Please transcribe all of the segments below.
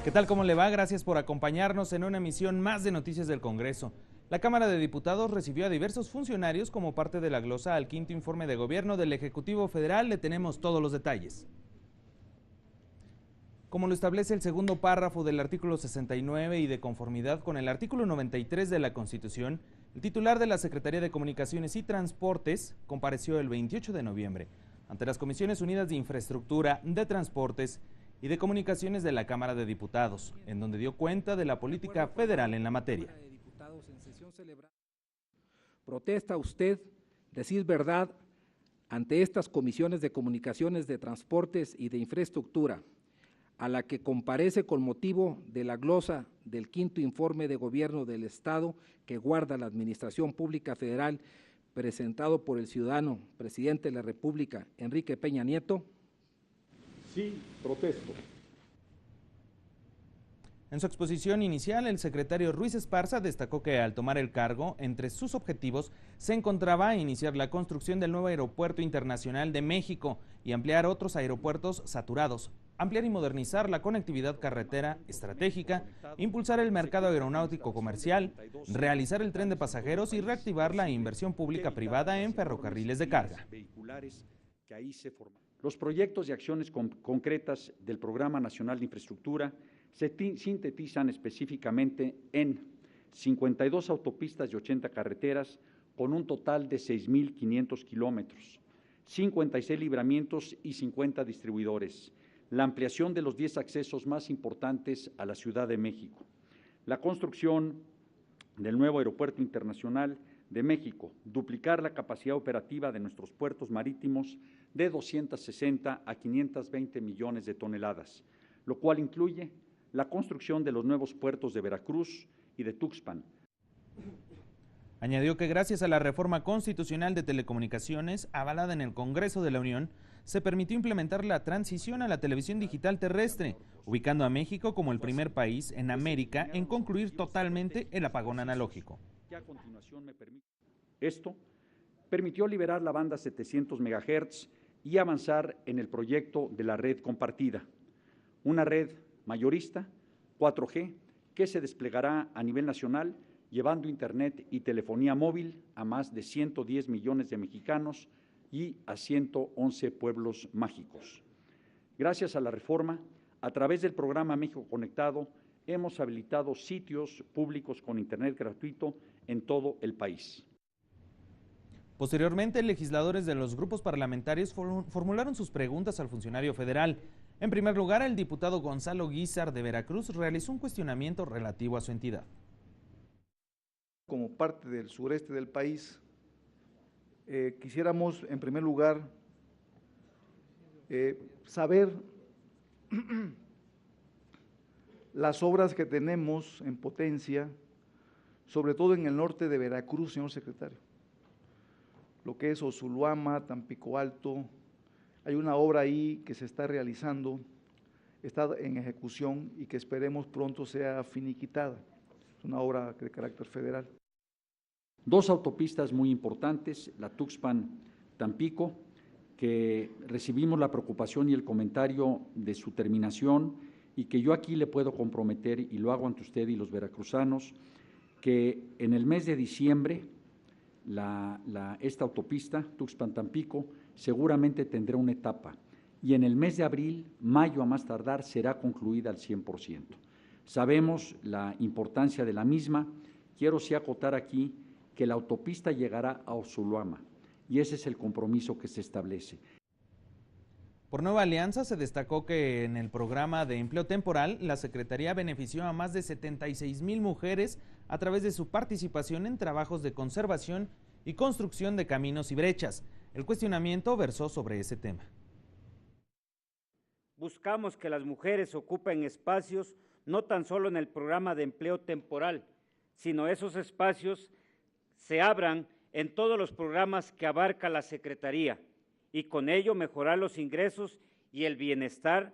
¿Qué tal? ¿Cómo le va? Gracias por acompañarnos en una emisión más de Noticias del Congreso. La Cámara de Diputados recibió a diversos funcionarios como parte de la glosa al quinto informe de gobierno del Ejecutivo Federal. Le tenemos todos los detalles. Como lo establece el segundo párrafo del artículo 69 y de conformidad con el artículo 93 de la Constitución, el titular de la Secretaría de Comunicaciones y Transportes compareció el 28 de noviembre ante las Comisiones Unidas de Infraestructura, de Transportes y de Comunicaciones de la Cámara de Diputados, en donde dio cuenta de la política federal en la materia. ¿Protesta usted decir verdad ante estas comisiones de comunicaciones, de transportes y de infraestructura, a la que comparece con motivo de la glosa del quinto informe de gobierno del Estado que guarda la Administración Pública Federal, presentado por el ciudadano presidente de la República, Enrique Peña Nieto? Sí, protesto. En su exposición inicial, el secretario Ruiz Esparza destacó que al tomar el cargo, entre sus objetivos se encontraba iniciar la construcción del nuevo Aeropuerto Internacional de México y ampliar otros aeropuertos saturados, ampliar y modernizar la conectividad carretera estratégica, impulsar el mercado aeronáutico comercial, realizar el tren de pasajeros y reactivar la inversión pública-privada en ferrocarriles de carga. Los proyectos y acciones concretas del Programa Nacional de Infraestructura se sintetizan específicamente en 52 autopistas y 80 carreteras con un total de 6.500 kilómetros, 56 libramientos y 50 distribuidores, la ampliación de los 10 accesos más importantes a la Ciudad de México, la construcción del nuevo Aeropuerto Internacional de México, duplicar la capacidad operativa de nuestros puertos marítimos de 260 a 520 millones de toneladas, lo cual incluye la construcción de los nuevos puertos de Veracruz y de Tuxpan. Añadió que gracias a la reforma constitucional de telecomunicaciones avalada en el Congreso de la Unión, se permitió implementar la transición a la televisión digital terrestre, ubicando a México como el primer país en América en concluir totalmente el apagón analógico. Esto permitió liberar la banda 700 MHz y avanzar en el proyecto de la red compartida, una red mayorista 4G que se desplegará a nivel nacional, llevando internet y telefonía móvil a más de 110 millones de mexicanos y a 111 pueblos mágicos. Gracias a la reforma, a través del programa México Conectado, hemos habilitado sitios públicos con internet gratuito en todo el país. Posteriormente, legisladores de los grupos parlamentarios formularon sus preguntas al funcionario federal. En primer lugar, el diputado Gonzalo Guízar de Veracruz realizó un cuestionamiento relativo a su entidad. Como parte del sureste del país, quisiéramos en primer lugar saber las obras que tenemos en potencia, sobre todo en el norte de Veracruz, señor secretario. Lo que es Oshuluama, Tampico Alto, hay una obra ahí que se está realizando, está en ejecución y que esperemos pronto sea finiquitada. Es una obra de carácter federal. Dos autopistas muy importantes, la Tuxpan-Tampico, que recibimos la preocupación y el comentario de su terminación y que yo aquí le puedo comprometer, y lo hago ante usted y los veracruzanos, que en el mes de diciembre esta autopista, Tuxpan-Tampico, seguramente tendrá una etapa y en el mes de abril, mayo a más tardar, será concluida al 100%. Sabemos la importancia de la misma. Quiero sí acotar aquí que la autopista llegará a Oshuluama y ese es el compromiso que se establece. Por Nueva Alianza se destacó que en el programa de empleo temporal la Secretaría benefició a más de 76,000 mujeres a través de su participación en trabajos de conservación y construcción de caminos y brechas. El cuestionamiento versó sobre ese tema. Buscamos que las mujeres ocupen espacios no tan solo en el programa de empleo temporal, sino esos espacios se abran en todos los programas que abarca la Secretaría y con ello mejorar los ingresos y el bienestar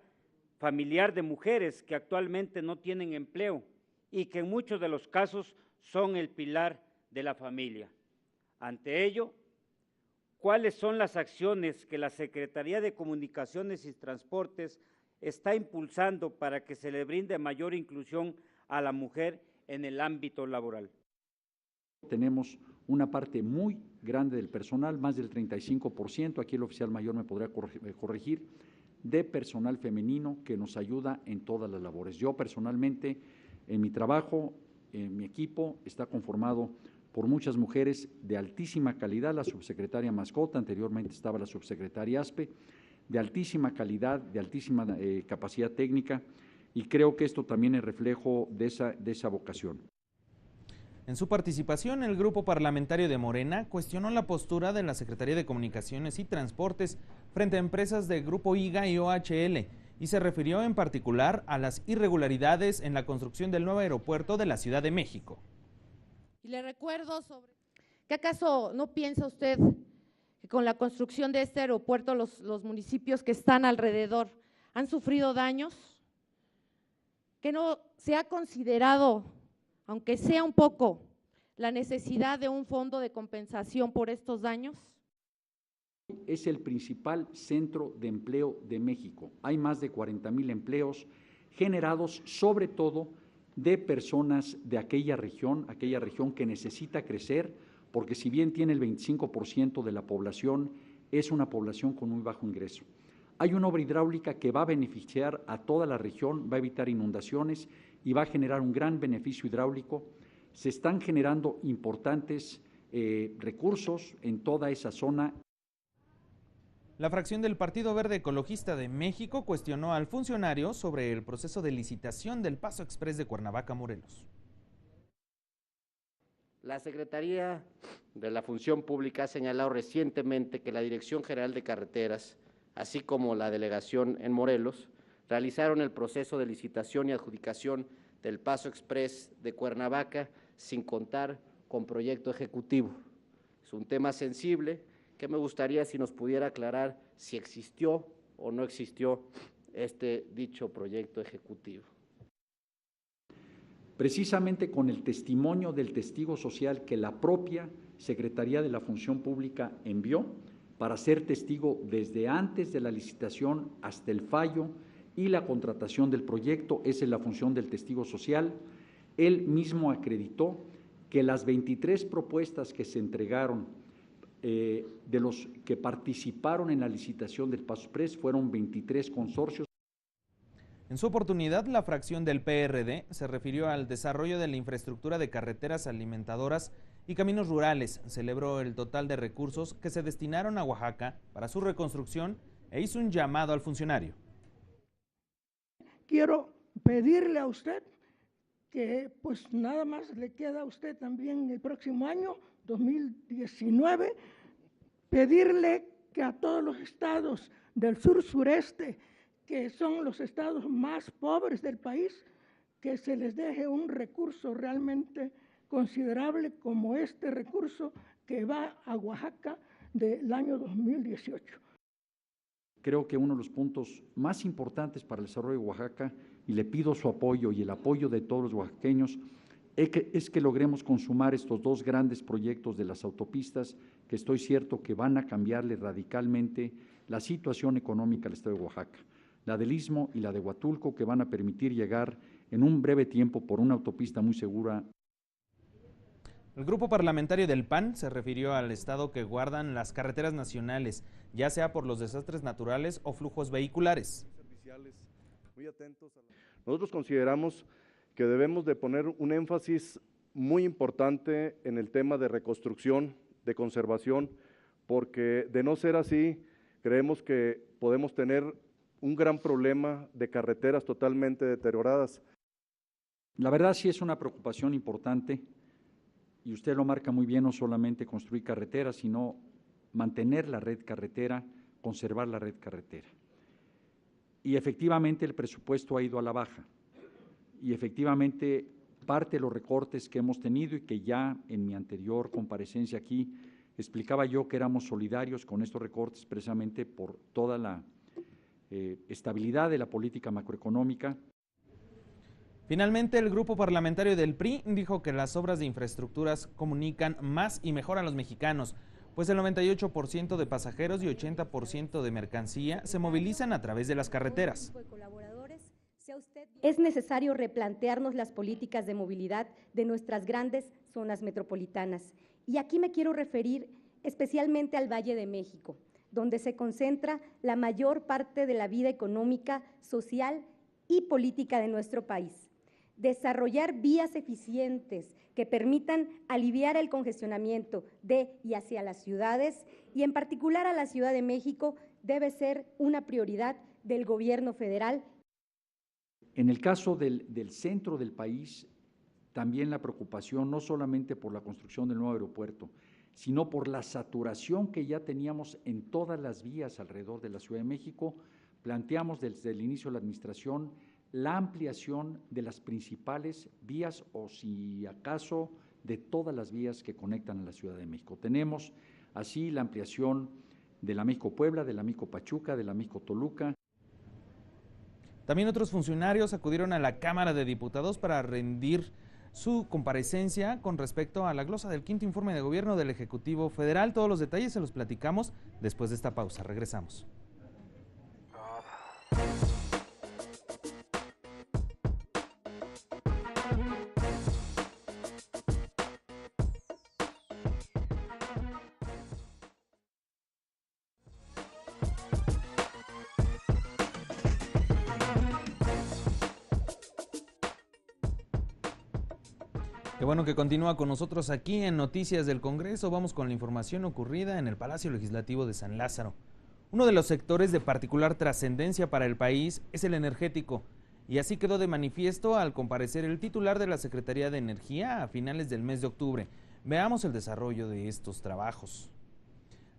familiar de mujeres que actualmente no tienen empleo y que en muchos de los casos son el pilar de la familia. Ante ello, ¿cuáles son las acciones que la Secretaría de Comunicaciones y Transportes está impulsando para que se le brinde mayor inclusión a la mujer en el ámbito laboral. Tenemos una parte muy grande del personal, más del 35%, aquí el oficial mayor me podrá corregir, de personal femenino que nos ayuda en todas las labores. Yo personalmente, en mi trabajo, mi equipo está conformado por muchas mujeres de altísima calidad, la subsecretaria Mascota, anteriormente estaba la subsecretaria Aspe, de altísima calidad, de altísima capacidad técnica, y creo que esto también es reflejo de esa vocación. En su participación, el grupo parlamentario de Morena cuestionó la postura de la Secretaría de Comunicaciones y Transportes frente a empresas de Grupo IGA y OHL y se refirió en particular a las irregularidades en la construcción del nuevo aeropuerto de la Ciudad de México. Y le recuerdo sobre… ¿Qué acaso no piensa usted que con la construcción de este aeropuerto los municipios que están alrededor han sufrido daños? ¿Que no se ha considerado, aunque sea un poco, la necesidad de un fondo de compensación por estos daños? Es el principal centro de empleo de México. Hay más de 40,000 empleos generados sobre todo de personas de aquella región que necesita crecer, porque si bien tiene el 25% de la población, es una población con muy bajo ingreso. Hay una obra hidráulica que va a beneficiar a toda la región, va a evitar inundaciones y va a generar un gran beneficio hidráulico. Se están generando importantes recursos en toda esa zona. La fracción del Partido Verde Ecologista de México cuestionó al funcionario sobre el proceso de licitación del Paso Exprés de Cuernavaca, Morelos. La Secretaría de la Función Pública ha señalado recientemente que la Dirección General de Carreteras, así como la delegación en Morelos, realizaron el proceso de licitación y adjudicación del Paso Exprés de Cuernavaca sin contar con proyecto ejecutivo. Es un tema sensible que me gustaría si nos pudiera aclarar si existió o no existió dicho proyecto ejecutivo. Precisamente con el testimonio del testigo social que la propia Secretaría de la Función Pública envió para ser testigo desde antes de la licitación hasta el fallo y la contratación del proyecto, esa es la función del testigo social. Él mismo acreditó que las 23 propuestas que se entregaron de los que participaron en la licitación del Paso Exprés fueron 23 consorcios. En su oportunidad, la fracción del PRD se refirió al desarrollo de la infraestructura de carreteras alimentadoras y caminos rurales. Celebró el total de recursos que se destinaron a Oaxaca para su reconstrucción e hizo un llamado al funcionario. Quiero pedirle a usted que pues nada más le queda a usted también el próximo año, 2019, pedirle que a todos los estados del sur-sureste, que son los estados más pobres del país, que se les deje un recurso realmente considerable como este recurso que va a Oaxaca del año 2018. Creo que uno de los puntos más importantes para el desarrollo de Oaxaca, y le pido su apoyo y el apoyo de todos los oaxaqueños, es que logremos consumar estos dos grandes proyectos de las autopistas que estoy cierto que van a cambiarle radicalmente la situación económica al estado de Oaxaca. La del Istmo y la de Huatulco, que van a permitir llegar en un breve tiempo por una autopista muy segura. El grupo parlamentario del PAN se refirió al estado que guardan las carreteras nacionales, ya sea por los desastres naturales o flujos vehiculares. Nosotros consideramos que debemos de poner un énfasis muy importante en el tema de reconstrucción, de conservación, porque de no ser así, creemos que podemos tener un gran problema de carreteras totalmente deterioradas. La verdad sí es una preocupación importante, y usted lo marca muy bien, no solamente construir carreteras, sino mantener la red carretera, conservar la red carretera. Y efectivamente el presupuesto ha ido a la baja, y efectivamente parte de los recortes que hemos tenido y que ya en mi anterior comparecencia aquí explicaba yo que éramos solidarios con estos recortes precisamente por toda la estabilidad de la política macroeconómica. Finalmente, el grupo parlamentario del PRI dijo que las obras de infraestructuras comunican más y mejor a los mexicanos, pues el 98% de pasajeros y 80% de mercancía se movilizan a través de las carreteras. Es necesario replantearnos las políticas de movilidad de nuestras grandes zonas metropolitanas. Y aquí me quiero referir especialmente al Valle de México, donde se concentra la mayor parte de la vida económica, social y política de nuestro país. Desarrollar vías eficientes que permitan aliviar el congestionamiento de y hacia las ciudades, y en particular a la Ciudad de México, debe ser una prioridad del gobierno federal. En el caso del centro del país, también la preocupación no solamente por la construcción del nuevo aeropuerto, sino por la saturación que ya teníamos en todas las vías alrededor de la Ciudad de México. Planteamos desde el inicio de la administración la ampliación de las principales vías, o si acaso de todas las vías que conectan a la Ciudad de México. Tenemos así la ampliación de la México-Puebla, de la México-Pachuca, de la México-Toluca. También otros funcionarios acudieron a la Cámara de Diputados para rendir su comparecencia con respecto a la glosa del quinto informe de gobierno del Ejecutivo Federal. Todos los detalles se los platicamos después de esta pausa. Regresamos. Qué bueno que continúa con nosotros aquí en Noticias del Congreso. Vamos con la información ocurrida en el Palacio Legislativo de San Lázaro. Uno de los sectores de particular trascendencia para el país es el energético, y así quedó de manifiesto al comparecer el titular de la Secretaría de Energía a finales del mes de octubre. Veamos el desarrollo de estos trabajos.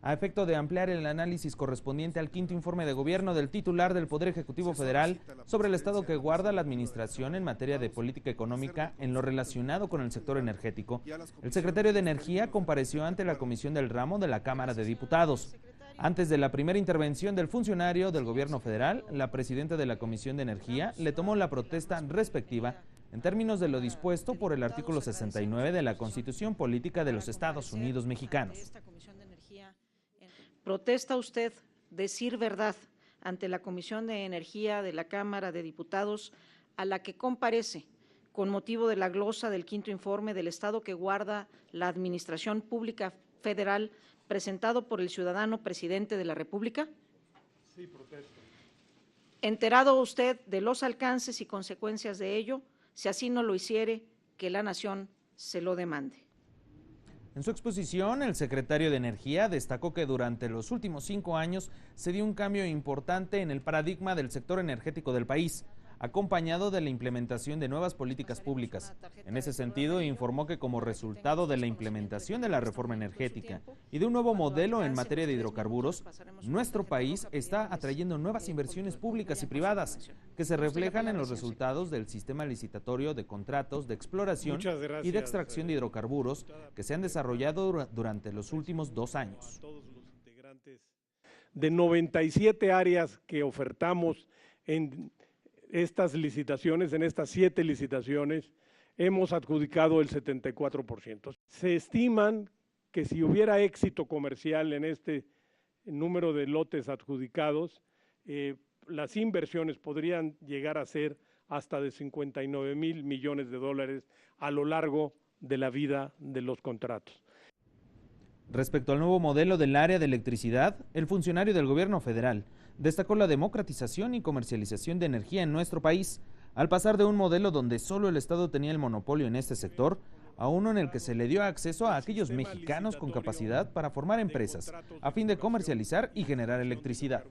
A efecto de ampliar el análisis correspondiente al quinto informe de gobierno del titular del Poder Ejecutivo Federal sobre el estado que guarda la administración en materia de política económica en lo relacionado con el sector energético, el secretario de Energía compareció ante la Comisión del Ramo de la Cámara de Diputados. Antes de la primera intervención del funcionario del gobierno federal, la presidenta de la Comisión de Energía le tomó la protesta respectiva en términos de lo dispuesto por el artículo 69 de la Constitución Política de los Estados Unidos Mexicanos. ¿Protesta usted decir verdad ante la Comisión de Energía de la Cámara de Diputados, a la que comparece con motivo de la glosa del quinto informe del estado que guarda la Administración Pública Federal presentado por el ciudadano presidente de la República? Sí, protesto. ¿Enterado usted de los alcances y consecuencias de ello? Si así no lo hiciere, que la nación se lo demande. En su exposición, el secretario de Energía destacó que durante los últimos 5 años se dio un cambio importante en el paradigma del sector energético del país, acompañado de la implementación de nuevas políticas públicas. En ese sentido, informó que como resultado de la implementación de la reforma energética y de un nuevo modelo en materia de hidrocarburos, nuestro país está atrayendo nuevas inversiones públicas y privadas que se reflejan en los resultados del sistema licitatorio de contratos de exploración y de extracción de hidrocarburos que se han desarrollado durante los últimos 2 años. De 97 áreas que ofertamos en estas licitaciones, en estas 7 licitaciones, hemos adjudicado el 74%. Se estiman que si hubiera éxito comercial en este número de lotes adjudicados, las inversiones podrían llegar a ser hasta de 59,000 millones de dólares a lo largo de la vida de los contratos. Respecto al nuevo modelo del área de electricidad, el funcionario del gobierno federal destacó la democratización y comercialización de energía en nuestro país, al pasar de un modelo donde solo el Estado tenía el monopolio en este sector, a uno en el que se le dio acceso a aquellos mexicanos con capacidad para formar empresas, a fin de comercializar y generar electricidad.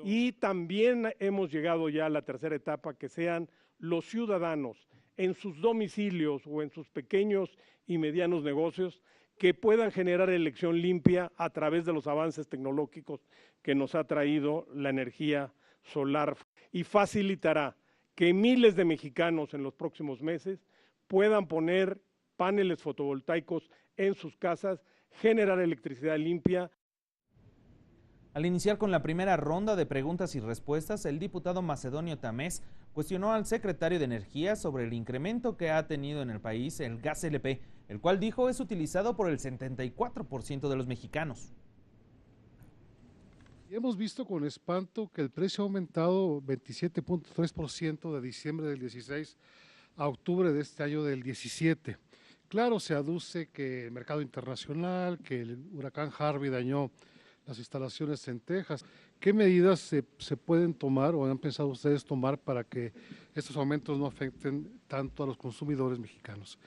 Y también hemos llegado ya a la tercera etapa, que sean los ciudadanos en sus domicilios o en sus pequeños y medianos negocios que puedan generar elección limpia a través de los avances tecnológicos que nos ha traído la energía solar, y facilitará que miles de mexicanos en los próximos meses puedan poner paneles fotovoltaicos en sus casas, generar electricidad limpia. Al iniciar con la primera ronda de preguntas y respuestas, el diputado Macedonio Tamés cuestionó al secretario de Energía sobre el incremento que ha tenido en el país el gas LP, el cual dijo es utilizado por el 74% de los mexicanos. Hemos visto con espanto que el precio ha aumentado 27.3% de diciembre del 16 a octubre de este año del 17. Claro, se aduce que el mercado internacional, que el huracán Harvey dañó las instalaciones en Texas. ¿Qué medidas se pueden tomar o han pensado ustedes tomar para que estos aumentos no afecten tanto a los consumidores mexicanos?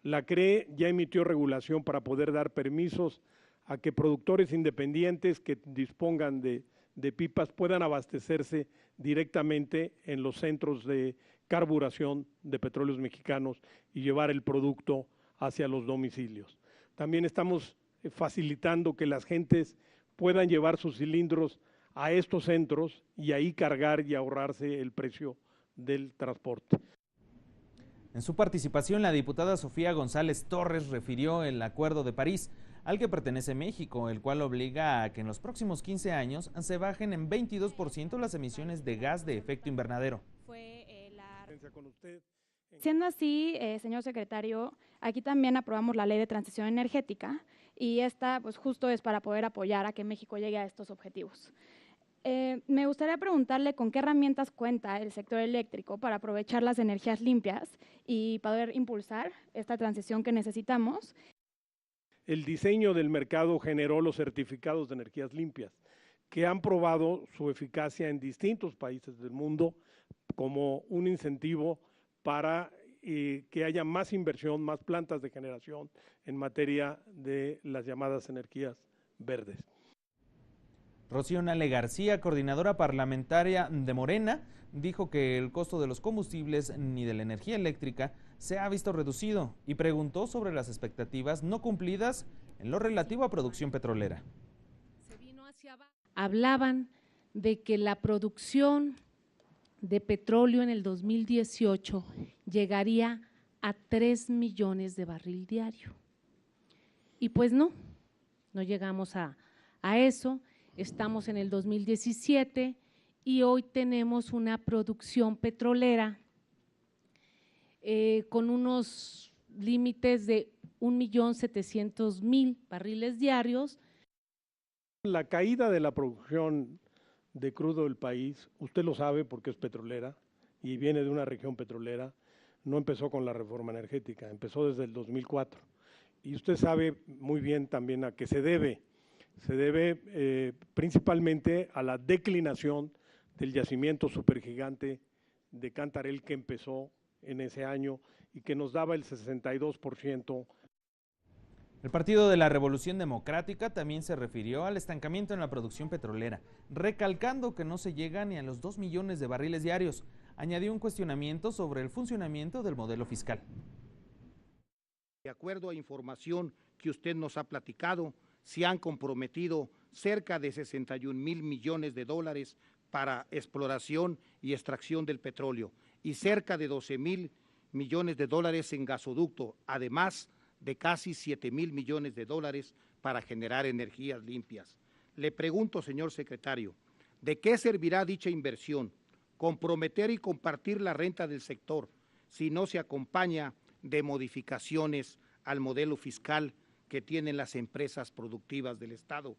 La CRE ya emitió regulación para poder dar permisos a que productores independientes que dispongan de pipas puedan abastecerse directamente en los centros de carburación de petróleos mexicanos y llevar el producto hacia los domicilios. También estamos facilitando que las gentes puedan llevar sus cilindros a estos centros y ahí cargar y ahorrarse el precio del transporte. En su participación, la diputada Sofía González Torres refirió el Acuerdo de París, al que pertenece México, el cual obliga a que en los próximos 15 años se bajen en 22% las emisiones de gas de efecto invernadero. Siendo así, señor secretario, aquí también aprobamos la Ley de Transición Energética y esta pues justo es para poder apoyar a que México llegue a estos objetivos. Me gustaría preguntarle con qué herramientas cuenta el sector eléctrico para aprovechar las energías limpias y poder impulsar esta transición que necesitamos. El diseño del mercado generó los certificados de energías limpias, que han probado su eficacia en distintos países del mundo como un incentivo para que haya más inversión, más plantas de generación en materia de las llamadas energías verdes. Rocío Nale García, coordinadora parlamentaria de Morena, dijo que el costo de los combustibles ni de la energía eléctrica se ha visto reducido y preguntó sobre las expectativas no cumplidas en lo relativo a producción petrolera. Hablaban de que la producción de petróleo en el 2018 llegaría a 3 millones de barril diario. Y pues no llegamos a eso, estamos en el 2017 y hoy tenemos una producción petrolera con unos límites de 1.700.000 barriles diarios. La caída de la producción de crudo del país, usted lo sabe porque es petrolera y viene de una región petrolera, no empezó con la reforma energética, empezó desde el 2004. Y usted sabe muy bien también a qué se debe. Se debe principalmente a la declinación del yacimiento supergigante de Cantarell que empezó en ese año y que nos daba el 62%. El Partido de la Revolución Democrática también se refirió al estancamiento en la producción petrolera, recalcando que no se llega ni a los 2 millones de barriles diarios. Añadió un cuestionamiento sobre el funcionamiento del modelo fiscal. De acuerdo a información que usted nos ha platicado, se han comprometido cerca de 61.000 millones de dólares para exploración y extracción del petróleo y cerca de 12.000 millones de dólares en gasoducto, además de casi 7.000 millones de dólares para generar energías limpias. Le pregunto, señor secretario, ¿de qué servirá dicha inversión? Comprometer y compartir la renta del sector si no se acompaña de modificaciones al modelo fiscal que tienen las empresas productivas del Estado.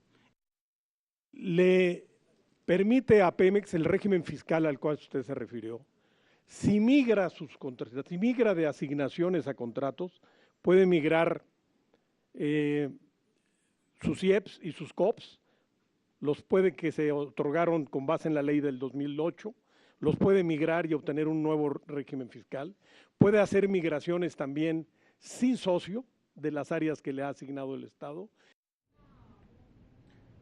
Le permite a Pemex el régimen fiscal al cual usted se refirió. Si migra sus contratos, si migra de asignaciones a contratos, puede migrar sus IEPS y sus COPS, los puede que se otorgaron con base en la ley del 2008, los puede migrar y obtener un nuevo régimen fiscal, puede hacer migraciones también sin socio de las áreas que le ha asignado el Estado.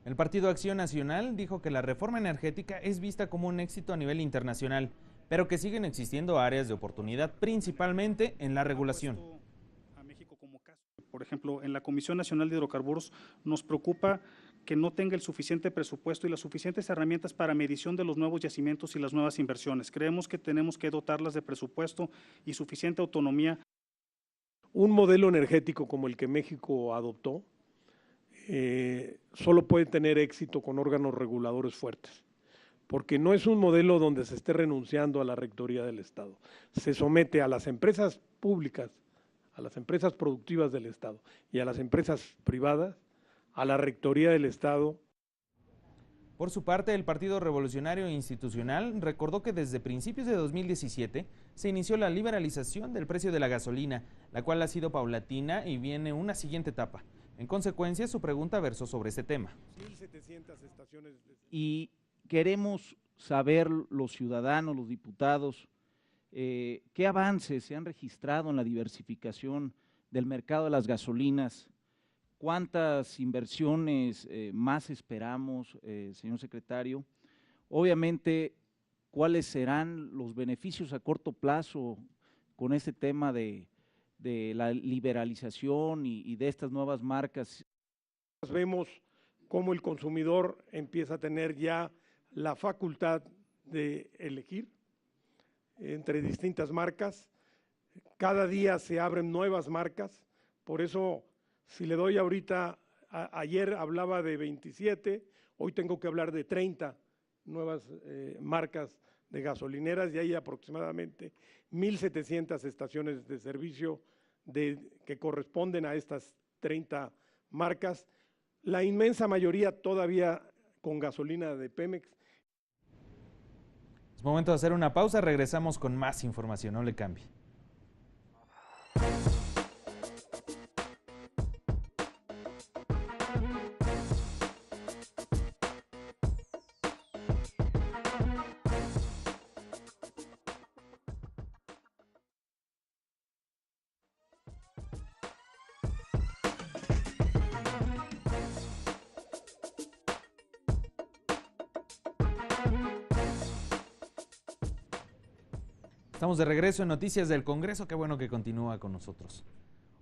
El Partido Acción Nacional dijo que la reforma energética es vista como un éxito a nivel internacional, pero que siguen existiendo áreas de oportunidad, principalmente en la regulación. Por ejemplo, en la Comisión Nacional de Hidrocarburos nos preocupa que no tenga el suficiente presupuesto y las suficientes herramientas para medición de los nuevos yacimientos y las nuevas inversiones. Creemos que tenemos que dotarlas de presupuesto y suficiente autonomía. Un modelo energético como el que México adoptó solo puede tener éxito con órganos reguladores fuertes, porque no es un modelo donde se esté renunciando a la rectoría del Estado. Se somete a las empresas públicas, a las empresas productivas del Estado y a las empresas privadas, a la rectoría del Estado. Por su parte, el Partido Revolucionario Institucional recordó que desde principios de 2017 se inició la liberalización del precio de la gasolina, la cual ha sido paulatina y viene una siguiente etapa. En consecuencia, su pregunta versó sobre este tema. Y queremos saber los ciudadanos, los diputados, qué avances se han registrado en la diversificación del mercado de las gasolinas. ¿Cuántas inversiones más esperamos, señor secretario? Obviamente, ¿cuáles serán los beneficios a corto plazo con este tema de la liberalización y de estas nuevas marcas? Vemos cómo el consumidor empieza a tener ya la facultad de elegir entre distintas marcas. Cada día se abren nuevas marcas, por eso si le doy ahorita, ayer hablaba de 27, hoy tengo que hablar de 30 nuevas marcas de gasolineras y hay aproximadamente 1,700 estaciones de servicio que corresponden a estas 30 marcas, la inmensa mayoría todavía con gasolina de Pemex. Es momento de hacer una pausa, regresamos con más información, no le cambie. Estamos de regreso en Noticias del Congreso, qué bueno que continúa con nosotros.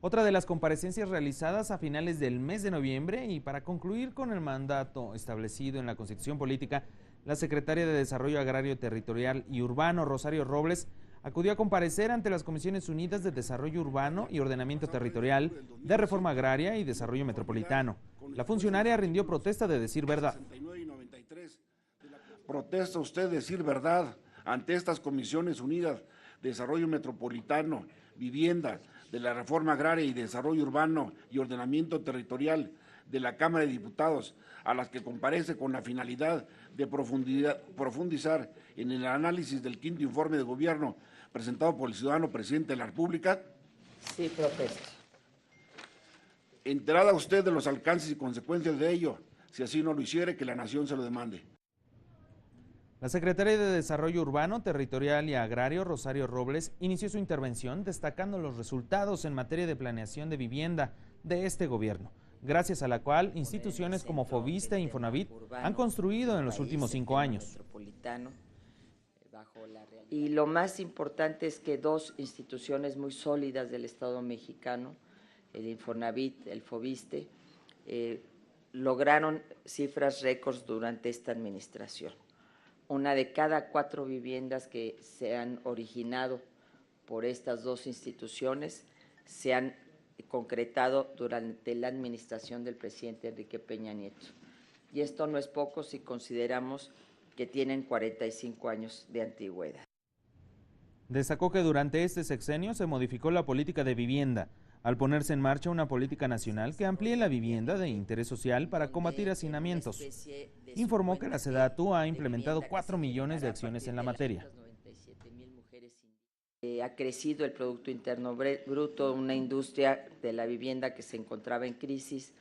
Otra de las comparecencias realizadas a finales del mes de noviembre y para concluir con el mandato establecido en la Constitución Política, la secretaria de Desarrollo Agrario, Territorial y Urbano, Rosario Robles, acudió a comparecer ante las Comisiones Unidas de Desarrollo Urbano y Ordenamiento Territorial, de Reforma Agraria y Desarrollo Metropolitano. La funcionaria rindió protesta de decir verdad. ¿Protesta usted decir verdad ante estas Comisiones Unidas de Desarrollo Metropolitano, Vivienda, de la Reforma Agraria y Desarrollo Urbano y Ordenamiento Territorial de la Cámara de Diputados, a las que comparece con la finalidad de profundizar en el análisis del quinto informe de gobierno presentado por el ciudadano presidente de la República? Sí, protesto. ¿Enterada usted de los alcances y consecuencias de ello? Si así no lo hiciere, que la nación se lo demande. La secretaria de Desarrollo Urbano, Territorial y Agrario, Rosario Robles, inició su intervención destacando los resultados en materia de planeación de vivienda de este gobierno, gracias a la cual instituciones como Foviste e Infonavit han construido en los últimos 5 años. Y lo más importante es que dos instituciones muy sólidas del Estado mexicano, el Infonavit, el Foviste, lograron cifras récords durante esta administración. Una de cada 4 viviendas que se han originado por estas dos instituciones se han concretado durante la administración del presidente Enrique Peña Nieto. Y esto no es poco si consideramos que tienen 45 años de antigüedad. Destacó que durante este sexenio se modificó la política de vivienda, al ponerse en marcha una política nacional que amplíe la vivienda de interés social para combatir hacinamientos. Informó que la SEDATU ha implementado 4 millones de acciones en la materia. Ha crecido el Producto Interno Bruto, una industria de la vivienda que se encontraba en crisis,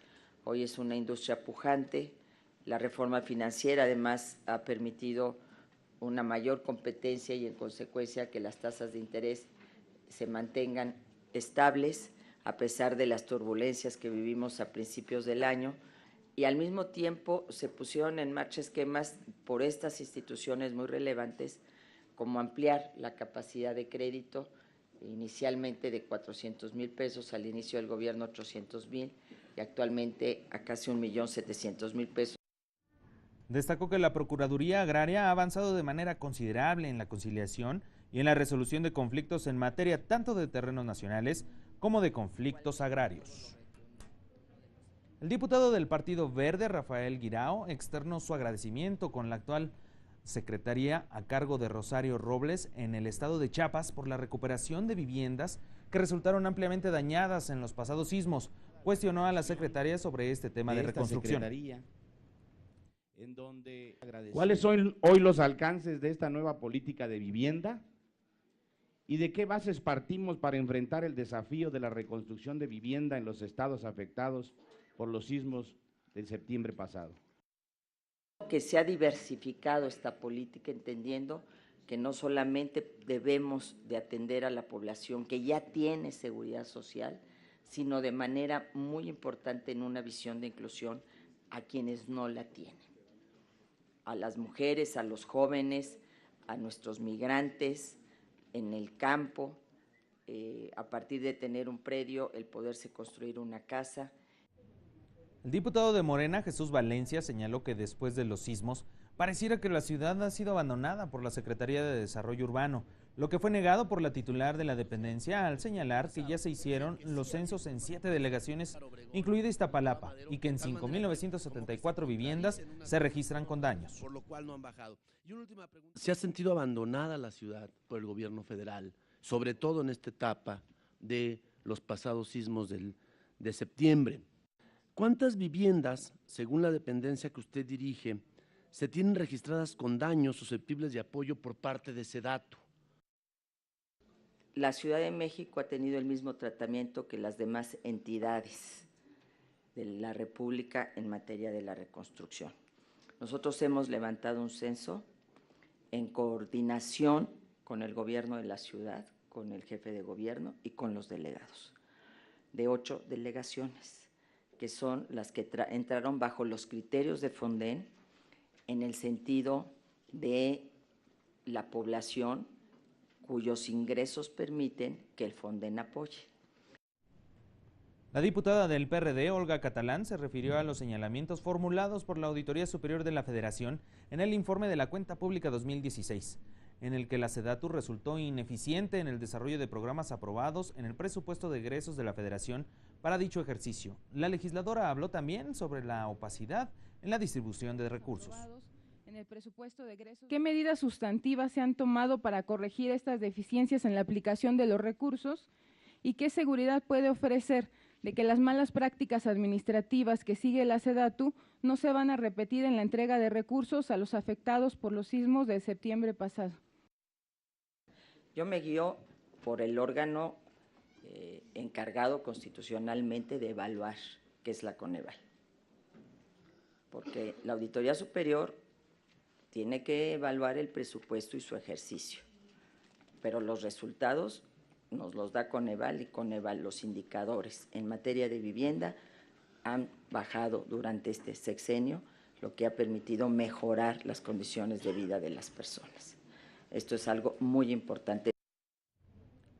hoy es una industria pujante. La reforma financiera además ha permitido una mayor competencia y en consecuencia que las tasas de interés se mantengan estables a pesar de las turbulencias que vivimos a principios del año, y al mismo tiempo se pusieron en marcha esquemas por estas instituciones muy relevantes, como ampliar la capacidad de crédito, inicialmente de 400,000 pesos, al inicio del gobierno 800,000 y actualmente a casi 1,700,000 pesos. Destacó que la Procuraduría Agraria ha avanzado de manera considerable en la conciliación y en la resolución de conflictos en materia tanto de terrenos nacionales como de conflictos agrarios. El diputado del Partido Verde, Rafael Guirao, externó su agradecimiento con la actual secretaría a cargo de Rosario Robles en el estado de Chiapas por la recuperación de viviendas que resultaron ampliamente dañadas en los pasados sismos. Cuestionó a la secretaria sobre este tema de reconstrucción. ¿Cuáles son hoy los alcances de esta nueva política de vivienda? ¿Y de qué bases partimos para enfrentar el desafío de la reconstrucción de vivienda en los estados afectados por los sismos del septiembre pasado? Que se ha diversificado esta política, entendiendo que no solamente debemos de atender a la población que ya tiene seguridad social, sino de manera muy importante en una visión de inclusión a quienes no la tienen, a las mujeres, a los jóvenes, a nuestros migrantes en el campo, a partir de tener un predio, el poderse construir una casa. El diputado de Morena, Jesús Valencia, señaló que después de los sismos, pareciera que la ciudad ha sido abandonada por la Secretaría de Desarrollo Urbano, lo que fue negado por la titular de la dependencia al señalar que ya se hicieron los censos en 7 delegaciones, incluida Iztapalapa, y que en 5.974 viviendas se registran con daños. Por lo cual no han bajado. ¿Se ha sentido abandonada la ciudad por el gobierno federal, sobre todo en esta etapa de los pasados sismos de septiembre? ¿Cuántas viviendas, según la dependencia que usted dirige, se tienen registradas con daños susceptibles de apoyo por parte de SEDATU? La Ciudad de México ha tenido el mismo tratamiento que las demás entidades de la República en materia de la reconstrucción. Nosotros hemos levantado un censo en coordinación con el gobierno de la ciudad, con el jefe de gobierno y con los delegados, de 8 delegaciones, que son las que entraron bajo los criterios de Fonden en el sentido de la población cuyos ingresos permiten que el Fonden apoye. La diputada del PRD, Olga Catalán, se refirió a los señalamientos formulados por la Auditoría Superior de la Federación en el informe de la Cuenta Pública 2016, en el que la SEDATU resultó ineficiente en el desarrollo de programas aprobados en el presupuesto de egresos de la Federación para dicho ejercicio. La legisladora habló también sobre la opacidad en la distribución de recursos. En el presupuesto de egresos, ¿qué medidas sustantivas se han tomado para corregir estas deficiencias en la aplicación de los recursos? ¿Y qué seguridad puede ofrecer de que las malas prácticas administrativas que sigue la SEDATU no se van a repetir en la entrega de recursos a los afectados por los sismos de septiembre pasado? Yo me guío por el órgano encargado constitucionalmente de evaluar, que es la Coneval. Porque la Auditoría Superior tiene que evaluar el presupuesto y su ejercicio, pero los resultados nos los da Coneval, y Coneval, los indicadores en materia de vivienda han bajado durante este sexenio, lo que ha permitido mejorar las condiciones de vida de las personas. Esto es algo muy importante.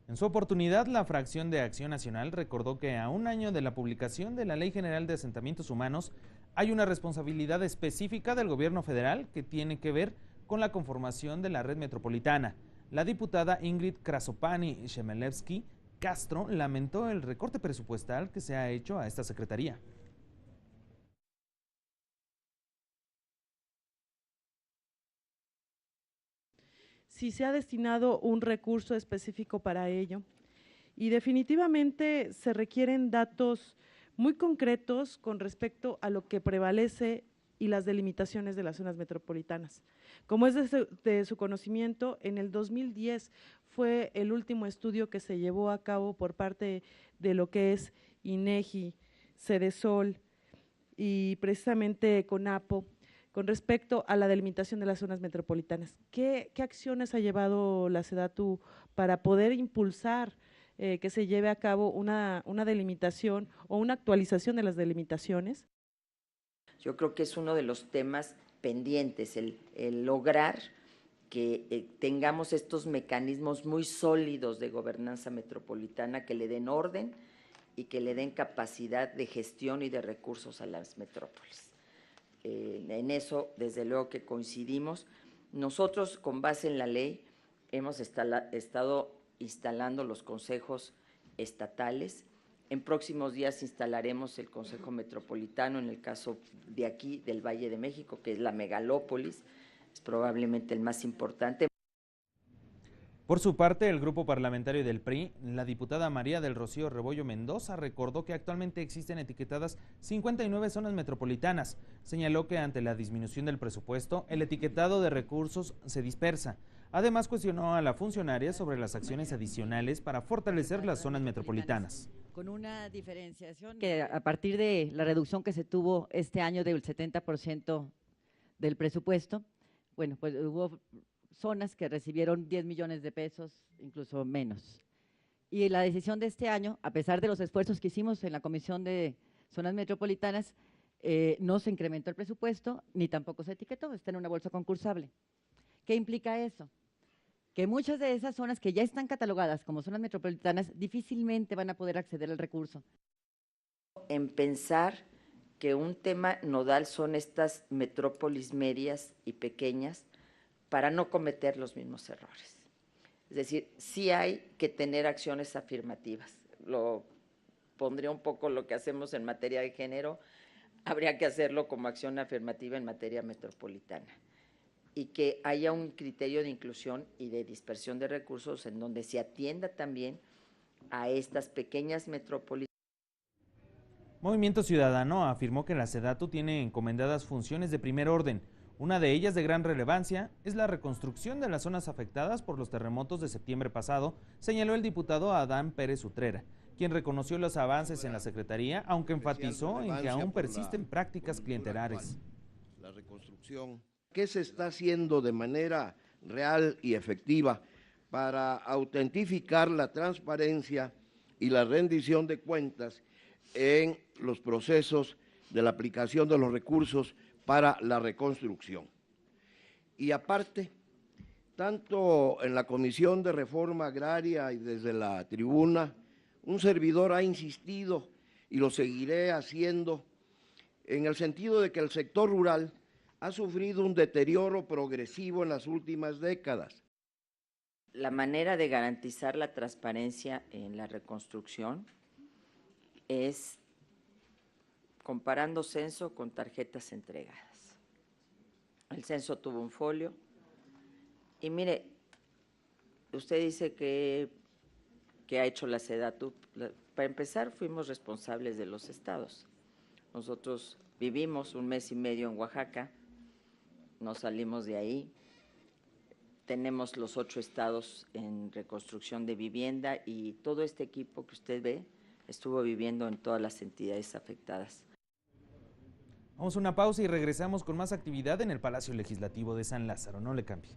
En su oportunidad, la fracción de Acción Nacional recordó que a un año de la publicación de la Ley General de Asentamientos Humanos, hay una responsabilidad específica del gobierno federal que tiene que ver con la conformación de la red metropolitana. La diputada Ingrid Krasopani-Shemelevsky Castro lamentó el recorte presupuestal que se ha hecho a esta secretaría. Si se ha destinado un recurso específico para ello, y definitivamente se requieren datos muy concretos con respecto a lo que prevalece y las delimitaciones de las zonas metropolitanas. Como es de su conocimiento, en el 2010 fue el último estudio que se llevó a cabo por parte de lo que es INEGI, Cedesol y precisamente CONAPO, con respecto a la delimitación de las zonas metropolitanas. ¿Qué acciones ha llevado la SEDATU para poder impulsar que se lleve a cabo una delimitación o una actualización de las delimitaciones? Yo creo que es uno de los temas pendientes, el lograr que tengamos estos mecanismos muy sólidos de gobernanza metropolitana que le den orden y que le den capacidad de gestión y de recursos a las metrópolis. En eso, desde luego que coincidimos. Nosotros, con base en la ley, hemos estado instalando los consejos estatales En próximos días instalaremos el Consejo Metropolitano, en el caso de aquí, del Valle de México, que es la megalópolis, es probablemente el más importante. Por su parte, el grupo parlamentario del PRI, la diputada María del Rocío Rebollo Mendoza, recordó que actualmente existen etiquetadas 59 zonas metropolitanas. Señaló que ante la disminución del presupuesto, el etiquetado de recursos se dispersa. Además, cuestionó a la funcionaria sobre las acciones adicionales para fortalecer las zonas metropolitanas. Con una diferenciación que a partir de la reducción que se tuvo este año del 70% del presupuesto, bueno, pues hubo zonas que recibieron 10 millones de pesos, incluso menos. Y la decisión de este año, a pesar de los esfuerzos que hicimos en la Comisión de Zonas Metropolitanas, no se incrementó el presupuesto, ni tampoco se etiquetó, está en una bolsa concursable. ¿Qué implica eso? Que muchas de esas zonas que ya están catalogadas como zonas metropolitanas difícilmente van a poder acceder al recurso. En pensar que un tema nodal son estas metrópolis medias y pequeñas, para no cometer los mismos errores. Es decir, sí hay que tener acciones afirmativas. Lo pondría un poco lo que hacemos en materia de género, habría que hacerlo como acción afirmativa en materia metropolitana. Y que haya un criterio de inclusión y de dispersión de recursos en donde se atienda también a estas pequeñas metrópolis. Movimiento Ciudadano afirmó que la SEDATU tiene encomendadas funciones de primer orden. Una de ellas de gran relevancia es la reconstrucción de las zonas afectadas por los terremotos de septiembre pasado, señaló el diputado Adán Pérez Utrera, quien reconoció los avances en la Secretaría, aunque enfatizó en que aún persisten prácticas clientelares. La reconstrucción, ¿qué se está haciendo de manera real y efectiva para autentificar la transparencia y la rendición de cuentas en los procesos de la aplicación de los recursos para la reconstrucción? Y aparte, tanto en la Comisión de Reforma Agraria y desde la tribuna, un servidor ha insistido, y lo seguiré haciendo, en el sentido de que el sector rural ha sufrido un deterioro progresivo en las últimas décadas. La manera de garantizar la transparencia en la reconstrucción es comparando censo con tarjetas entregadas. El censo tuvo un folio y mire, usted dice que ha hecho la SEDATU. Para empezar, fuimos responsables de los estados. Nosotros vivimos 1 mes y medio en Oaxaca, nos salimos de ahí, tenemos los 8 estados en reconstrucción de vivienda y todo este equipo que usted ve estuvo viviendo en todas las entidades afectadas. Vamos a una pausa y regresamos con más actividad en el Palacio Legislativo de San Lázaro. No le cambie.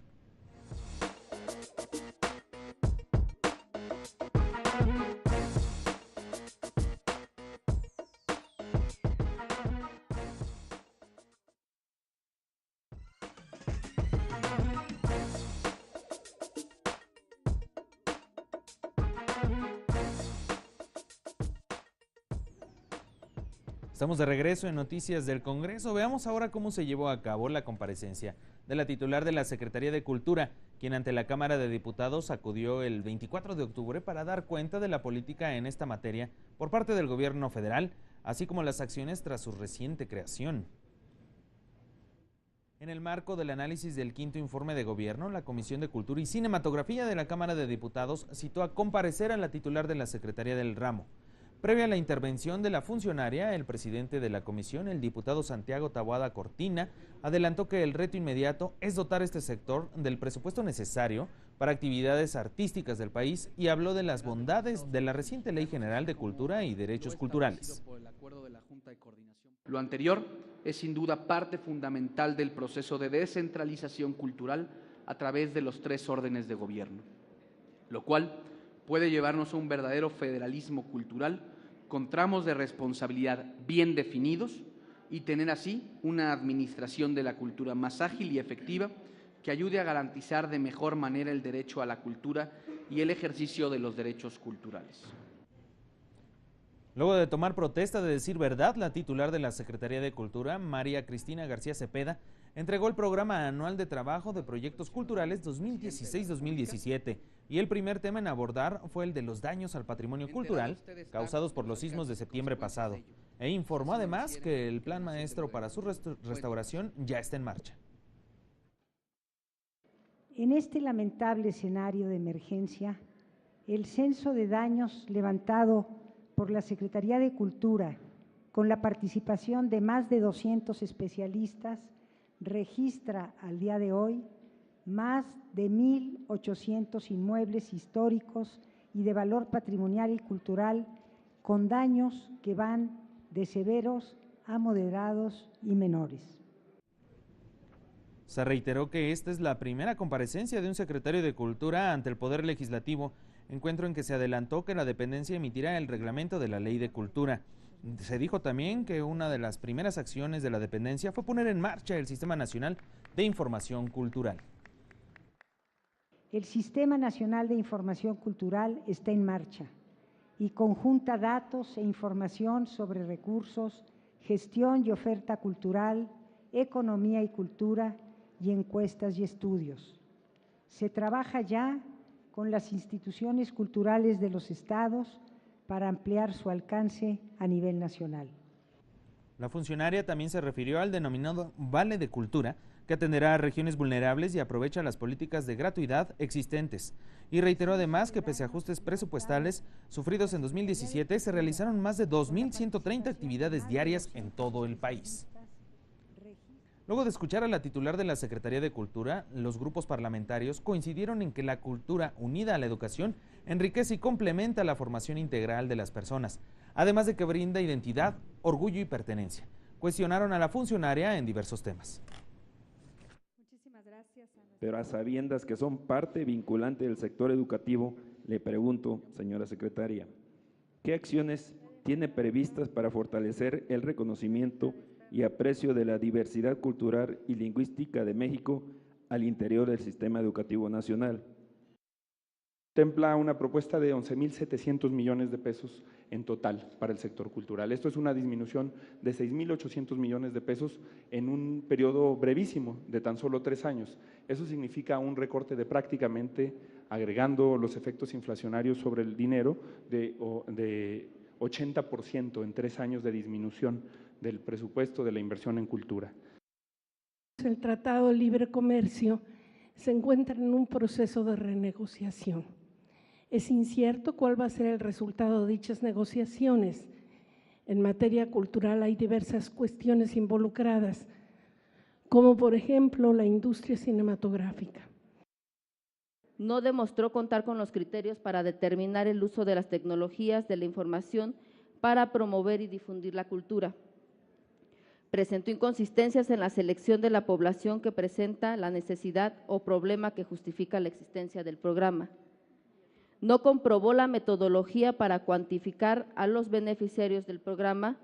Estamos de regreso en Noticias del Congreso. Veamos ahora cómo se llevó a cabo la comparecencia de la titular de la Secretaría de Cultura, quien ante la Cámara de Diputados acudió el 24 de octubre para dar cuenta de la política en esta materia por parte del gobierno federal, así como las acciones tras su reciente creación. En el marco del análisis del quinto informe de gobierno, la Comisión de Cultura y Cinematografía de la Cámara de Diputados citó a comparecer a la titular de la Secretaría del ramo. Previa a la intervención de la funcionaria, el presidente de la comisión, el diputado Santiago Taboada Cortina, adelantó que el reto inmediato es dotar a este sector del presupuesto necesario para actividades artísticas del país y habló de las bondades de la reciente Ley General de Cultura y Derechos Culturales. Lo anterior es sin duda parte fundamental del proceso de descentralización cultural a través de los 3 órdenes de gobierno, lo cual puede llevarnos a un verdadero federalismo cultural con tramos de responsabilidad bien definidos y tener así una administración de la cultura más ágil y efectiva que ayude a garantizar de mejor manera el derecho a la cultura y el ejercicio de los derechos culturales. Luego de tomar protesta de decir verdad, la titular de la Secretaría de Cultura, María Cristina García Cepeda, entregó el Programa Anual de Trabajo de Proyectos Culturales 2016-2017 y el primer tema en abordar fue el de los daños al patrimonio cultural causados por los sismos de septiembre pasado, e informó además que el plan maestro para su restauración ya está en marcha. En este lamentable escenario de emergencia, el censo de daños levantado por la Secretaría de Cultura, con la participación de más de 200 especialistas, registra al día de hoy más de 1.800 inmuebles históricos y de valor patrimonial y cultural con daños que van de severos a moderados y menores. Se reiteró que esta es la primera comparecencia de un secretario de Cultura ante el Poder Legislativo, encuentro en que se adelantó que la dependencia emitirá el reglamento de la Ley de Cultura. Se dijo también que una de las primeras acciones de la dependencia fue poner en marcha el Sistema Nacional de Información Cultural. El Sistema Nacional de Información Cultural está en marcha y conjunta datos e información sobre recursos, gestión y oferta cultural, economía y cultura y encuestas y estudios. Se trabaja ya con las instituciones culturales de los estados para ampliar su alcance a nivel nacional. La funcionaria también se refirió al denominado Vale de Cultura, que atenderá a regiones vulnerables y aprovecha las políticas de gratuidad existentes. Y reiteró además que pese a ajustes presupuestales sufridos en 2017, se realizaron más de 2.130 actividades diarias en todo el país. Luego de escuchar a la titular de la Secretaría de Cultura, los grupos parlamentarios coincidieron en que la cultura unida a la educación enriquece y complementa la formación integral de las personas, además de que brinda identidad, orgullo y pertenencia. Cuestionaron a la funcionaria en diversos temas. Pero a sabiendas que son parte vinculante del sector educativo, le pregunto, señora secretaria, ¿qué acciones tiene previstas para fortalecer el reconocimiento y aprecio de la diversidad cultural y lingüística de México al interior del sistema educativo nacional? Contempla una propuesta de 11.700 millones de pesos en total para el sector cultural. Esto es una disminución de 6.800 millones de pesos en un periodo brevísimo de tan solo 3 años. Eso significa un recorte de prácticamente, agregando los efectos inflacionarios sobre el dinero, de 80% en 3 años de disminución del presupuesto de la inversión en cultura. El Tratado de Libre Comercio se encuentra en un proceso de renegociación. Es incierto cuál va a ser el resultado de dichas negociaciones. En materia cultural hay diversas cuestiones involucradas, como por ejemplo la industria cinematográfica. No demostró contar con los criterios para determinar el uso de las tecnologías de la información para promover y difundir la cultura. Presentó inconsistencias en la selección de la población que presenta la necesidad o problema que justifica la existencia del programa. No comprobó la metodología para cuantificar a los beneficiarios del programa.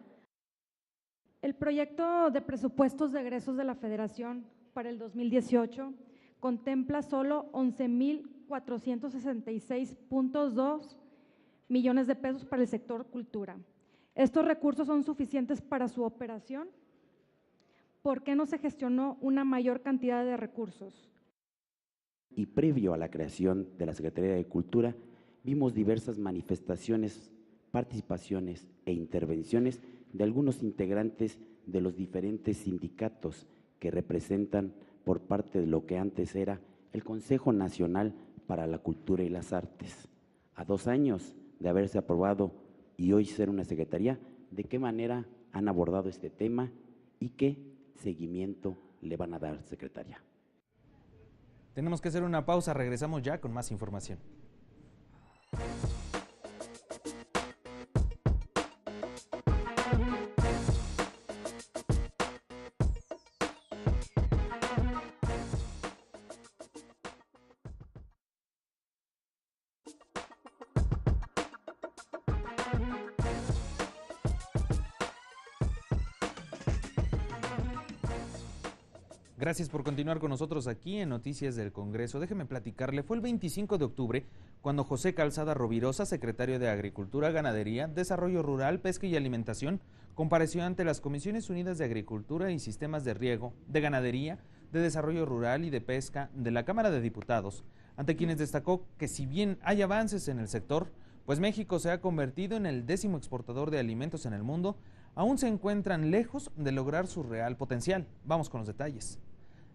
El proyecto de presupuestos de egresos de la Federación para el 2018 contempla solo 11.466.2 millones de pesos para el sector cultura. ¿Estos recursos son suficientes para su operación? ¿Por qué no se gestionó una mayor cantidad de recursos? Y previo a la creación de la Secretaría de Cultura, vimos diversas manifestaciones, participaciones e intervenciones de algunos integrantes de los diferentes sindicatos que representan por parte de lo que antes era el Consejo Nacional para la Cultura y las Artes. A 2 años de haberse aprobado y hoy ser una secretaría, ¿de qué manera han abordado este tema y qué seguimiento le van a dar, secretaria? Tenemos que hacer una pausa, regresamos ya con más información. Gracias por continuar con nosotros aquí en Noticias del Congreso. Déjeme platicarle, fue el 25 de octubre cuando José Calzada Rovirosa, secretario de Agricultura, Ganadería, Desarrollo Rural, Pesca y Alimentación, compareció ante las Comisiones Unidas de Agricultura y Sistemas de Riego, de Ganadería, de Desarrollo Rural y de Pesca de la Cámara de Diputados, ante quienes destacó que si bien hay avances en el sector, pues México se ha convertido en el 10º exportador de alimentos en el mundo, aún se encuentran lejos de lograr su real potencial. Vamos con los detalles.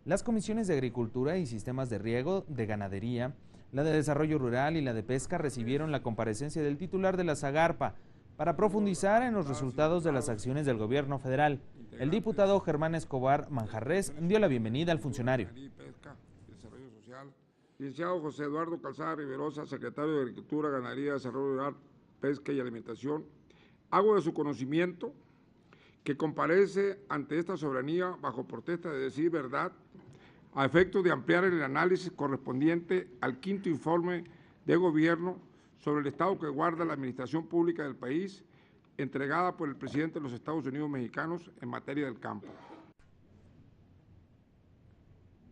Las comisiones de Agricultura y Sistemas de Riego, de Ganadería, la de Desarrollo Rural y la de Pesca recibieron la comparecencia del titular de la SAGARPA para profundizar en los resultados de las acciones del gobierno federal. El diputado Germán Escobar Manjarres dio la bienvenida al funcionario. Licenciado José Eduardo Calzada Rovirosa, secretario de Agricultura, Ganadería, Desarrollo Rural, Pesca y Alimentación, hago de su conocimiento que comparece ante esta soberanía bajo protesta de decir verdad a efectos de ampliar el análisis correspondiente al 5º informe de gobierno sobre el estado que guarda la administración pública del país, entregada por el presidente de los Estados Unidos mexicanos en materia del campo.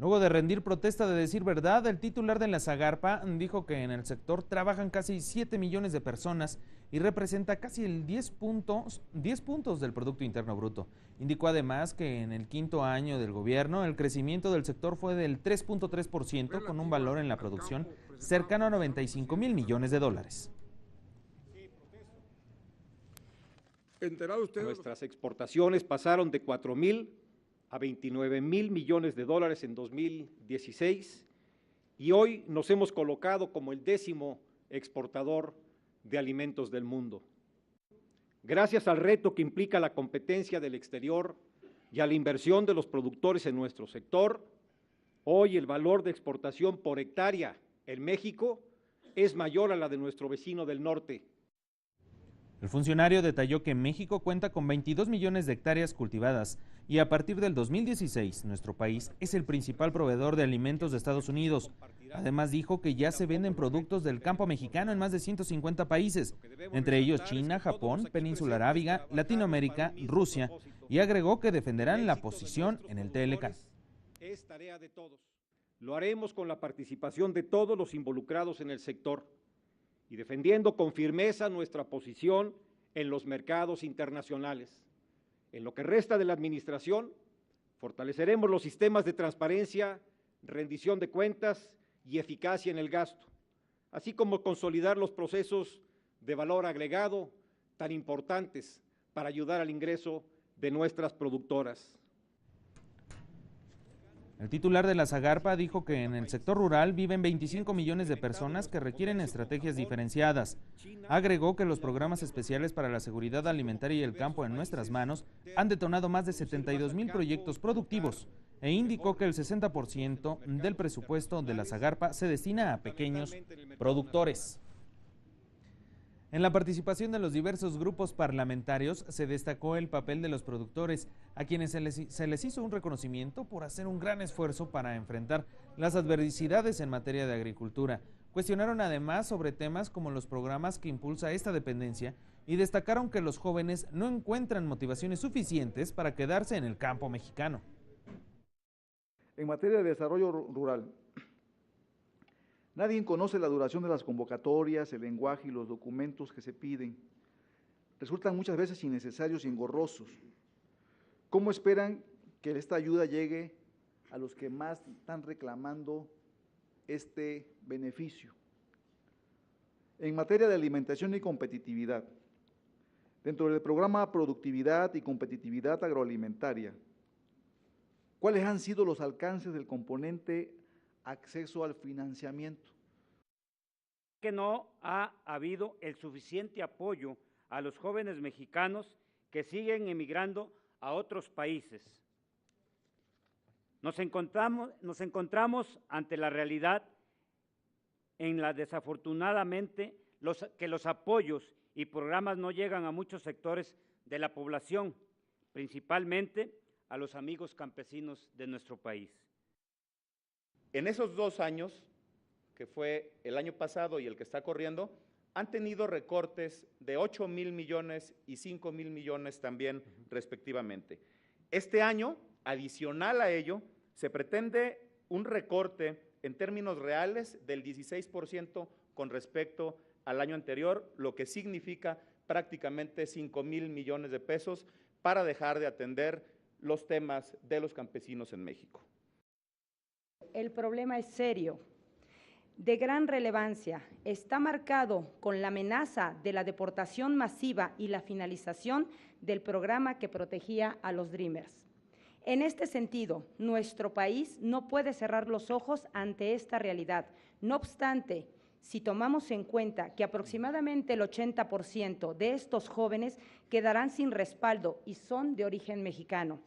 Luego de rendir protesta de decir verdad, el titular de la SAGARPA dijo que en el sector trabajan casi 7 millones de personas y representa casi el 10 puntos del Producto Interno Bruto. Indicó además que en el 5º año del gobierno el crecimiento del sector fue del 3.3% con un valor en la producción cercano a 95,000 millones de dólares. Nuestras exportaciones pasaron de 4,000 a 29,000 millones de dólares en 2016 y hoy nos hemos colocado como el 10º exportador de alimentos del mundo. Gracias al reto que implica la competencia del exterior y a la inversión de los productores en nuestro sector, hoy el valor de exportación por hectárea en México es mayor a la de nuestro vecino del norte. El funcionario detalló que México cuenta con 22 millones de hectáreas cultivadas y a partir del 2016 nuestro país es el principal proveedor de alimentos de Estados Unidos. Además dijo que ya se venden productos del campo mexicano en más de 150 países, entre ellos China, Japón, Península Arábiga, Latinoamérica, Rusia, y agregó que defenderán la posición en el TLCAN. Es tarea de todos. Lo haremos con la participación de todos los involucrados en el sector y defendiendo con firmeza nuestra posición en los mercados internacionales. En lo que resta de la administración, fortaleceremos los sistemas de transparencia, rendición de cuentas y eficacia en el gasto, así como consolidar los procesos de valor agregado tan importantes para ayudar al ingreso de nuestras productoras. El titular de la SAGARPA dijo que en el sector rural viven 25 millones de personas que requieren estrategias diferenciadas. Agregó que los programas especiales para la seguridad alimentaria y el campo en nuestras manos han detonado más de 72,000 proyectos productivos e indicó que el 60% del presupuesto de la SAGARPA se destina a pequeños productores. En la participación de los diversos grupos parlamentarios se destacó el papel de los productores, a quienes se les hizo un reconocimiento por hacer un gran esfuerzo para enfrentar las adversidades en materia de agricultura. Cuestionaron además sobre temas como los programas que impulsa esta dependencia y destacaron que los jóvenes no encuentran motivaciones suficientes para quedarse en el campo mexicano. En materia de desarrollo rural, nadie conoce la duración de las convocatorias, el lenguaje y los documentos que se piden. Resultan muchas veces innecesarios y engorrosos. ¿Cómo esperan que esta ayuda llegue a los que más están reclamando este beneficio? En materia de alimentación y competitividad, dentro del programa Productividad y Competitividad Agroalimentaria, ¿cuáles han sido los alcances del componente acceso al financiamiento? Que no ha habido el suficiente apoyo a los jóvenes mexicanos que siguen emigrando a otros países. Nos encontramos ante la realidad en la desafortunadamente que los apoyos y programas no llegan a muchos sectores de la población, principalmente a los amigos campesinos de nuestro país. En esos 2 años, que fue el año pasado y el que está corriendo, han tenido recortes de 8,000 millones y 5,000 millones también respectivamente. Este año, adicional a ello, Se pretende un recorte en términos reales del 16% con respecto al año anterior, lo que significa prácticamente 5,000 millones de pesos para dejar de atender los temas de los campesinos en México. El problema es serio, de gran relevancia, está marcado con la amenaza de la deportación masiva y la finalización del programa que protegía a los Dreamers. En este sentido, nuestro país no puede cerrar los ojos ante esta realidad. No obstante, si tomamos en cuenta que aproximadamente el 80% de estos jóvenes quedarán sin respaldo y son de origen mexicano.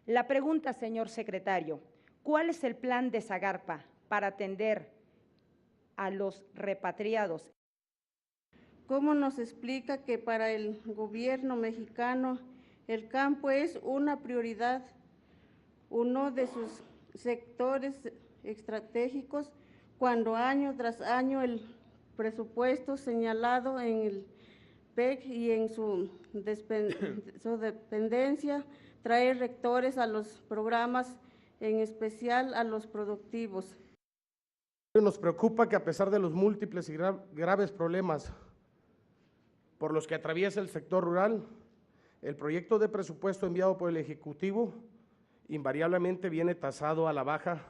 La pregunta, señor secretario, ¿cuál es el plan de Zagarpa para atender a los repatriados? ¿Cómo nos explica que para el gobierno mexicano el campo es una prioridad, uno de sus sectores estratégicos, cuando año tras año el presupuesto señalado en el PEC y en su dependencia trae rectores a los programas, en especial a los productivos? Nos preocupa que a pesar de los múltiples y graves problemas por los que atraviesa el sector rural, el proyecto de presupuesto enviado por el Ejecutivo invariablemente viene tasado a la baja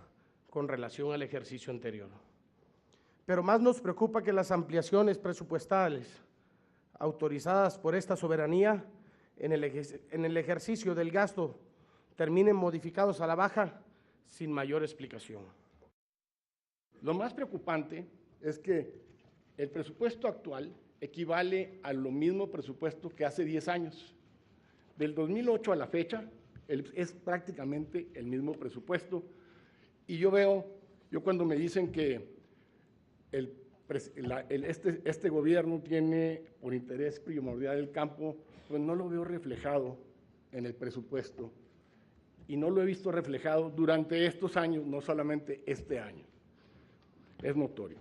con relación al ejercicio anterior. Pero más nos preocupa que las ampliaciones presupuestales autorizadas por esta soberanía en el ejercicio del gasto terminen modificados a la baja sin mayor explicación. Lo más preocupante es que el presupuesto actual equivale a lo mismo presupuesto que hace 10 años. Del 2008 a la fecha es prácticamente el mismo presupuesto. Y yo cuando me dicen que este gobierno tiene por interés primordial el campo, pues no lo veo reflejado en el presupuesto. Y no lo he visto reflejado durante estos años, no solamente este año. Es notorio.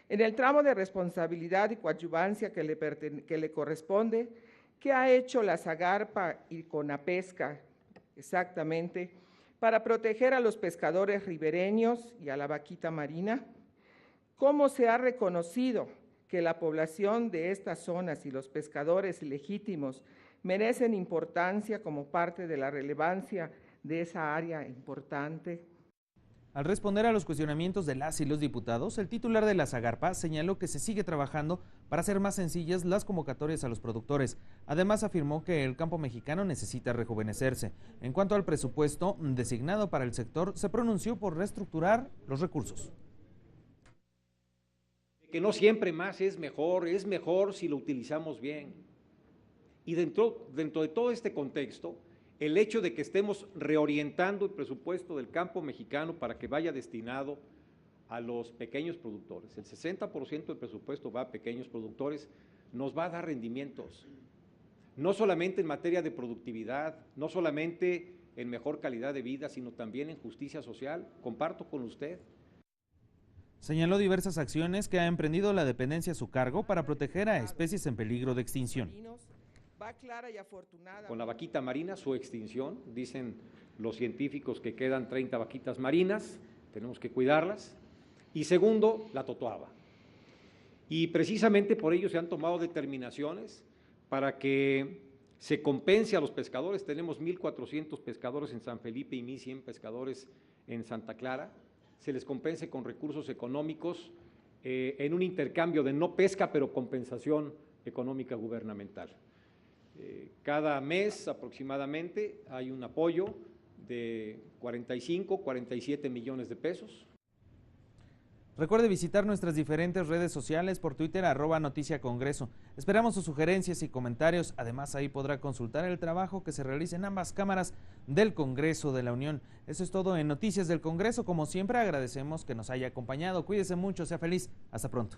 En el tramo de responsabilidad y coadyuvancia que le corresponde, ¿qué ha hecho la Zagarpa y Conapesca exactamente para proteger a los pescadores ribereños y a la vaquita marina? ¿Cómo se ha reconocido que la población de estas zonas y los pescadores legítimos merecen importancia como parte de la relevancia de esa área importante? Al responder a los cuestionamientos de las y los diputados, el titular de la Zagarpa señaló que se sigue trabajando para hacer más sencillas las convocatorias a los productores. Además, afirmó que el campo mexicano necesita rejuvenecerse. En cuanto al presupuesto designado para el sector, se pronunció por reestructurar los recursos. Que no siempre más es mejor si lo utilizamos bien. Y dentro de todo este contexto, el hecho de que estemos reorientando el presupuesto del campo mexicano para que vaya destinado a los pequeños productores, el 60% del presupuesto va a pequeños productores, nos va a dar rendimientos, no solamente en materia de productividad, no solamente en mejor calidad de vida, sino también en justicia social. Comparto con usted. Señaló diversas acciones que ha emprendido la dependencia a su cargo para proteger a especies en peligro de extinción. Con la vaquita marina, su extinción, dicen los científicos que quedan 30 vaquitas marinas, tenemos que cuidarlas. Y segundo, la totoaba. Y precisamente por ello se han tomado determinaciones para que se compense a los pescadores. Tenemos 1,400 pescadores en San Felipe y 1,100 pescadores en Santa Clara. Se les compense con recursos económicos en un intercambio de no pesca, pero compensación económica gubernamental. Cada mes aproximadamente hay un apoyo de 47 millones de pesos. Recuerde visitar nuestras diferentes redes sociales por Twitter, @NoticiaCongreso. Esperamos sus sugerencias y comentarios. Además, ahí podrá consultar el trabajo que se realiza en ambas cámaras del Congreso de la Unión. Eso es todo en Noticias del Congreso. Como siempre, agradecemos que nos haya acompañado. Cuídese mucho, sea feliz. Hasta pronto.